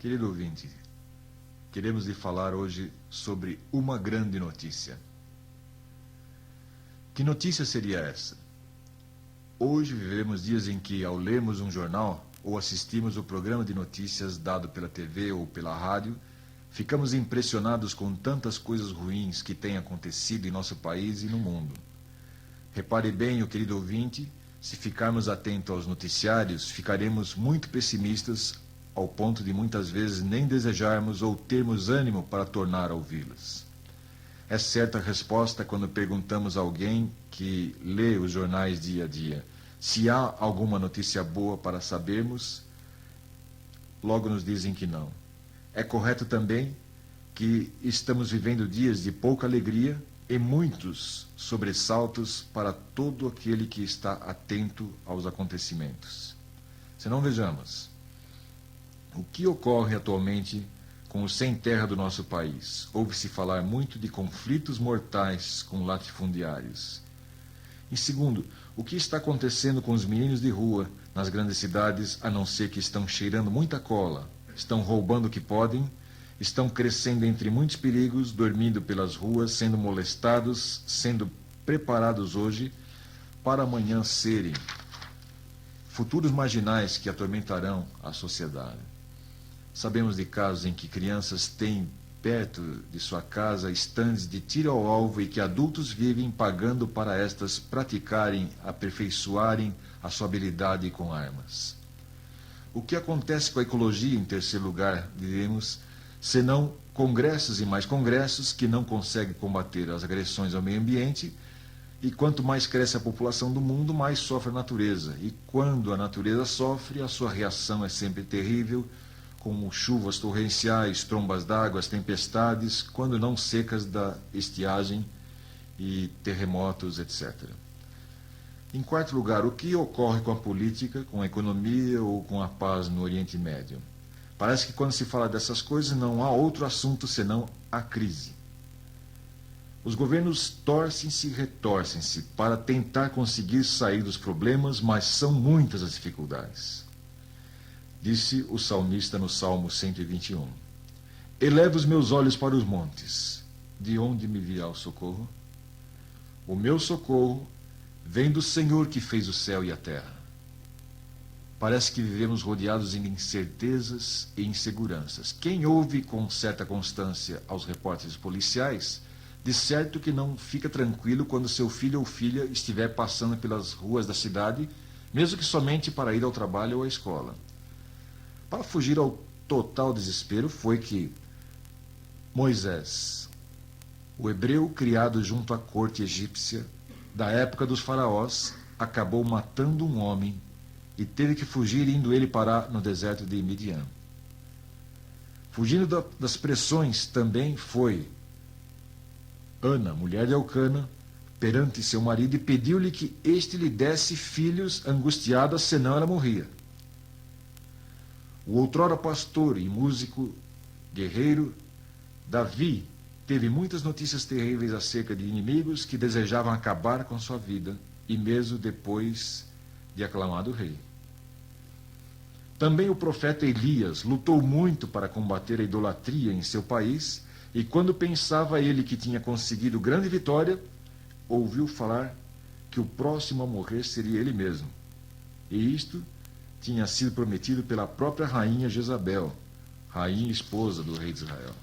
Querido ouvinte, queremos lhe falar hoje sobre uma grande notícia. Que notícia seria essa? Hoje vivemos dias em que, ao lermos um jornal ou assistirmos o programa de notícias dado pela TV ou pela rádio, ficamos impressionados com tantas coisas ruins que têm acontecido em nosso país e no mundo. Repare bem, o querido ouvinte, se ficarmos atentos aos noticiários, ficaremos muito pessimistas, ao ponto de muitas vezes nem desejarmos ou termos ânimo para tornar a ouvi-las. É certa a resposta quando perguntamos a alguém que lê os jornais dia a dia se há alguma notícia boa para sabermos, logo nos dizem que não. É correto também que estamos vivendo dias de pouca alegria e muitos sobressaltos para todo aquele que está atento aos acontecimentos. Se não, vejamos o que ocorre atualmente com o sem-terra do nosso país. Ouve-se falar muito de conflitos mortais com latifundiários. Em segundo, o que está acontecendo com os meninos de rua nas grandes cidades, a não ser que estão cheirando muita cola, estão roubando o que podem, estão crescendo entre muitos perigos, dormindo pelas ruas, sendo molestados, sendo preparados hoje para amanhã serem futuros marginais que atormentarão a sociedade. Sabemos de casos em que crianças têm perto de sua casa estandes de tiro ao alvo e que adultos vivem pagando para estas praticarem, aperfeiçoarem a sua habilidade com armas. O que acontece com a ecologia, em terceiro lugar, diremos, senão congressos e mais congressos que não conseguem combater as agressões ao meio ambiente, e quanto mais cresce a população do mundo, mais sofre a natureza. E quando a natureza sofre, a sua reação é sempre terrível, como chuvas torrenciais, trombas d'água, tempestades, quando não secas da estiagem e terremotos, etc. Em quarto lugar, o que ocorre com a política, com a economia ou com a paz no Oriente Médio? Parece que quando se fala dessas coisas não há outro assunto senão a crise. Os governos torcem-se e retorcem-se para tentar conseguir sair dos problemas, mas são muitas as dificuldades. Disse o salmista no Salmo 121. Elevo os meus olhos para os montes. De onde me virá o socorro? O meu socorro vem do Senhor que fez o céu e a terra. Parece que vivemos rodeados de incertezas e inseguranças. Quem ouve com certa constância aos repórteres policiais, de certo que não fica tranquilo quando seu filho ou filha estiver passando pelas ruas da cidade, mesmo que somente para ir ao trabalho ou à escola. Para fugir ao total desespero foi que Moisés, o hebreu criado junto à corte egípcia da época dos faraós, acabou matando um homem e teve que fugir, indo ele parar no deserto de Midian. Fugindo das pressões também foi Ana, mulher de Elcana, perante seu marido e pediu-lhe que este lhe desse filhos, angustiada, senão ela morria. O outrora pastor e músico guerreiro Davi teve muitas notícias terríveis acerca de inimigos que desejavam acabar com sua vida, e mesmo depois de aclamado rei. Também o profeta Elias lutou muito para combater a idolatria em seu país, e quando pensava ele que tinha conseguido grande vitória, ouviu falar que o próximo a morrer seria ele mesmo. E isto tinha sido prometido pela própria rainha Jezabel, rainha e esposa do rei de Israel.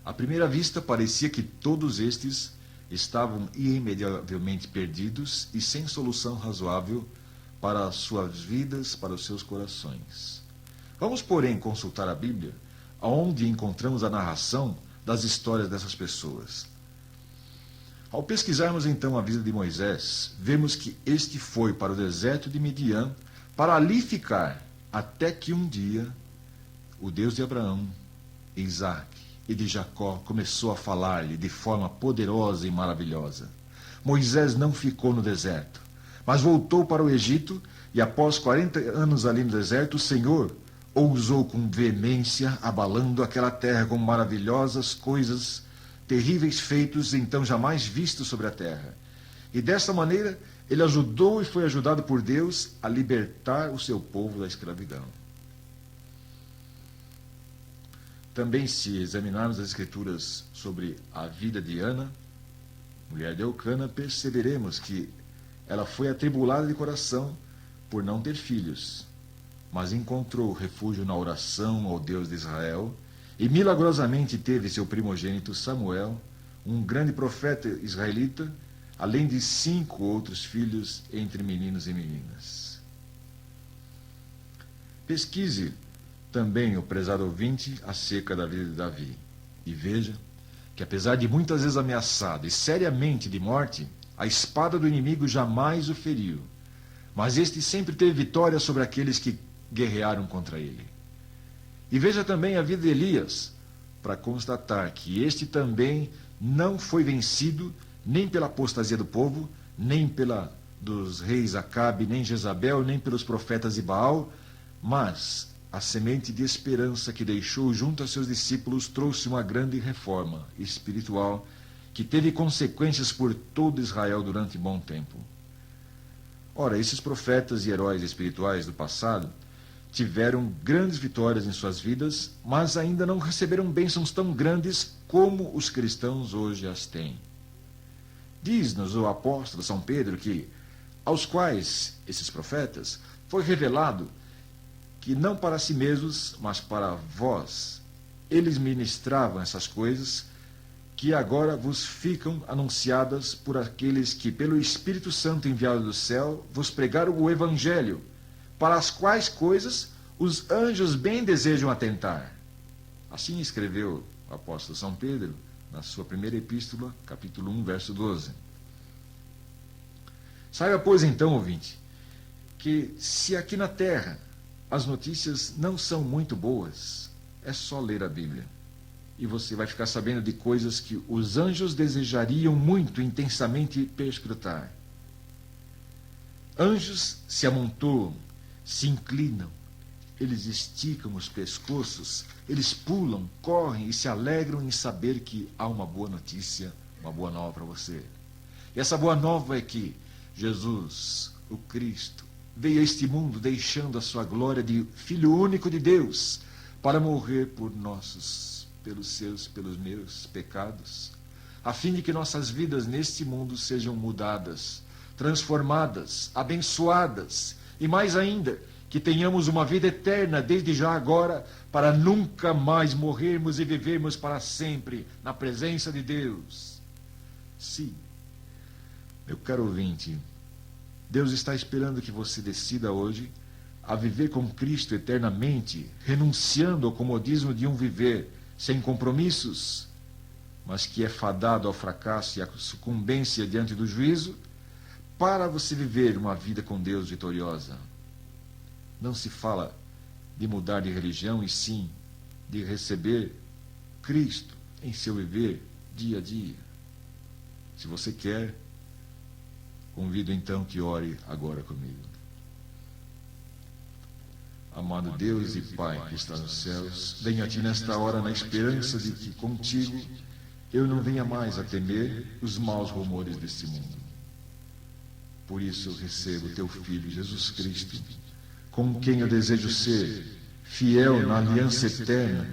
À primeira vista, parecia que todos estes estavam irremediavelmente perdidos e sem solução razoável para as suas vidas, para os seus corações. Vamos, porém, consultar a Bíblia, onde encontramos a narração das histórias dessas pessoas. Ao pesquisarmos então a vida de Moisés, vemos que este foi para o deserto de Midian, para ali ficar, até que um dia o Deus de Abraão, Isaac e de Jacó começou a falar-lhe de forma poderosa e maravilhosa. Moisés não ficou no deserto, mas voltou para o Egito, e após 40 anos ali no deserto, o Senhor ousou com veemência, abalando aquela terra com maravilhosas coisas, terríveis feitos então jamais vistos sobre a terra. E desta maneira, ele ajudou e foi ajudado por Deus a libertar o seu povo da escravidão. também, se examinarmos as Escrituras sobre a vida de Ana, mulher de Eucana, perceberemos que ela foi atribulada de coração por não ter filhos, mas encontrou refúgio na oração ao Deus de Israel e milagrosamente teve seu primogênito Samuel, um grande profeta israelita, além de 5 outros filhos entre meninos e meninas. Pesquise também, o prezado ouvinte, acerca da vida de Davi, e veja que, apesar de muitas vezes ameaçado e seriamente de morte, a espada do inimigo jamais o feriu, mas este sempre teve vitória sobre aqueles que guerrearam contra ele. E veja também a vida de Elias, para constatar que este também não foi vencido nem pela apostasia do povo, nem pela dos reis Acabe, nem Jezabel, nem pelos profetas de Baal, mas a semente de esperança que deixou junto a seus discípulos trouxe uma grande reforma espiritual que teve consequências por todo Israel durante bom tempo. Ora, esses profetas e heróis espirituais do passado tiveram grandes vitórias em suas vidas, mas ainda não receberam bênçãos tão grandes como os cristãos hoje as têm. Diz-nos o apóstolo São Pedro que, aos quais esses profetas, foi revelado que não para si mesmos, mas para vós, eles ministravam essas coisas que agora vos ficam anunciadas por aqueles que, pelo Espírito Santo enviado do céu, vos pregaram o Evangelho, para as quais coisas os anjos bem desejam atentar. Assim escreveu o apóstolo São Pedro na sua primeira epístola, capítulo 1, verso 12. Saiba, pois, então, ouvinte, que se aqui na terra as notícias não são muito boas, é só ler a Bíblia. E você vai ficar sabendo de coisas que os anjos desejariam muito intensamente perscrutar. Anjos se amontoam, se inclinam, eles esticam os pescoços, eles pulam, correm e se alegram em saber que há uma boa notícia, uma boa nova para você. E essa boa nova é que Jesus, o Cristo, veio a este mundo deixando a sua glória de Filho único de Deus para morrer por pelos meus pecados, a fim de que nossas vidas neste mundo sejam mudadas, transformadas, abençoadas e mais ainda, que tenhamos uma vida eterna desde já agora para nunca mais morrermos e vivermos para sempre na presença de Deus. Sim, meu caro ouvinte, Deus está esperando que você decida hoje a viver com Cristo eternamente, renunciando ao comodismo de um viver sem compromissos, mas que é fadado ao fracasso e à sucumbência diante do juízo, para você viver uma vida com Deus vitoriosa. Não se fala de mudar de religião, e sim de receber Cristo em seu viver dia a dia. Se você quer, convido então que ore agora comigo. Amado Deus e Pai que está nos céus, venho a Ti nesta hora na esperança de que contigo eu não venha mais a temer os maus rumores deste mundo. Por isso eu recebo Teu Filho Jesus Cristo, com quem eu desejo ser fiel na aliança eterna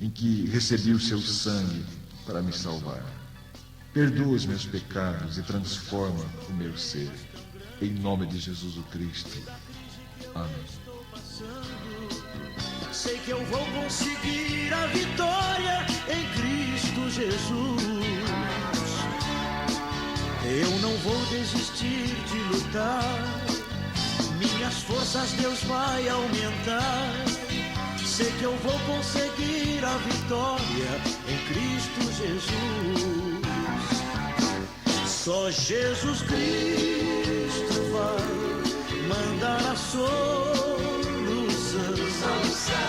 em que recebi o Seu sangue para me salvar. Perdoa os meus pecados e transforma o meu ser. Em nome de Jesus o Cristo. Amém. Sei que eu vou conseguir a vitória em Cristo Jesus. Eu não vou desistir de lutar. Minhas forças Deus vai aumentar. Sei que eu vou conseguir a vitória em Cristo Jesus. Só Jesus Cristo vai mandar a solução.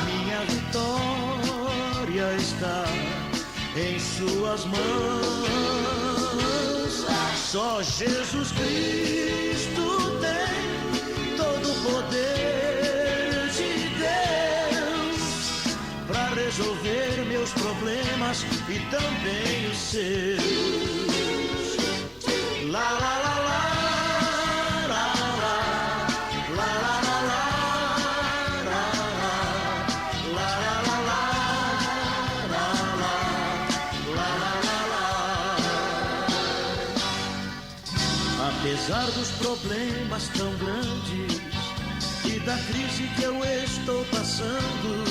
Minha vitória está em Suas mãos. Só Jesus Cristo tem todo o poder de Deus para resolver meus problemas e também os seus. La la la la, la la la, la la la la, la la la la, la la la la. Apesar dos problemas tão grandes e da crise que eu estou passando,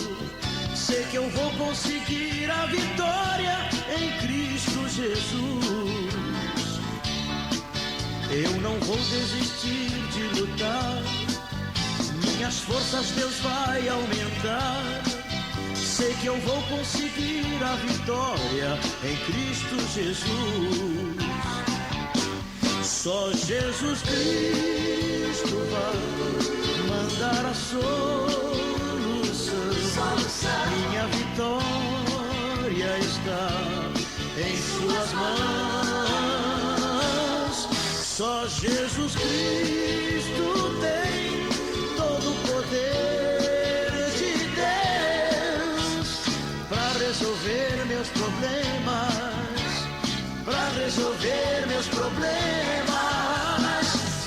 sei que eu vou conseguir a vitória em Cristo Jesus. Eu não vou desistir de lutar, minhas forças Deus vai aumentar. Sei que eu vou conseguir a vitória em Cristo Jesus. Só Jesus Cristo vai mandar a solução. Minha vitória está em suas mãos. Só Jesus Cristo tem todo o poder de Deus para resolver meus problemas, para resolver meus problemas,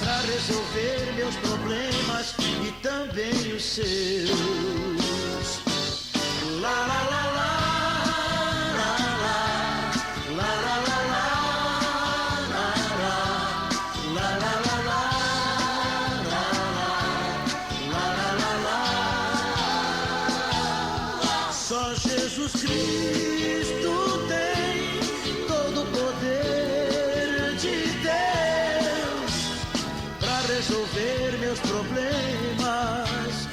para resolver meus problemas e também os seus. La la la la, la la la la la la la la la. Só Jesus Cristo tem todo o poder de Deus para resolver meus problemas,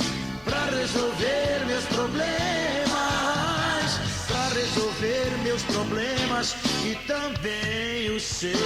para resolver meus problemas, para resolver meus problemas e também os seus.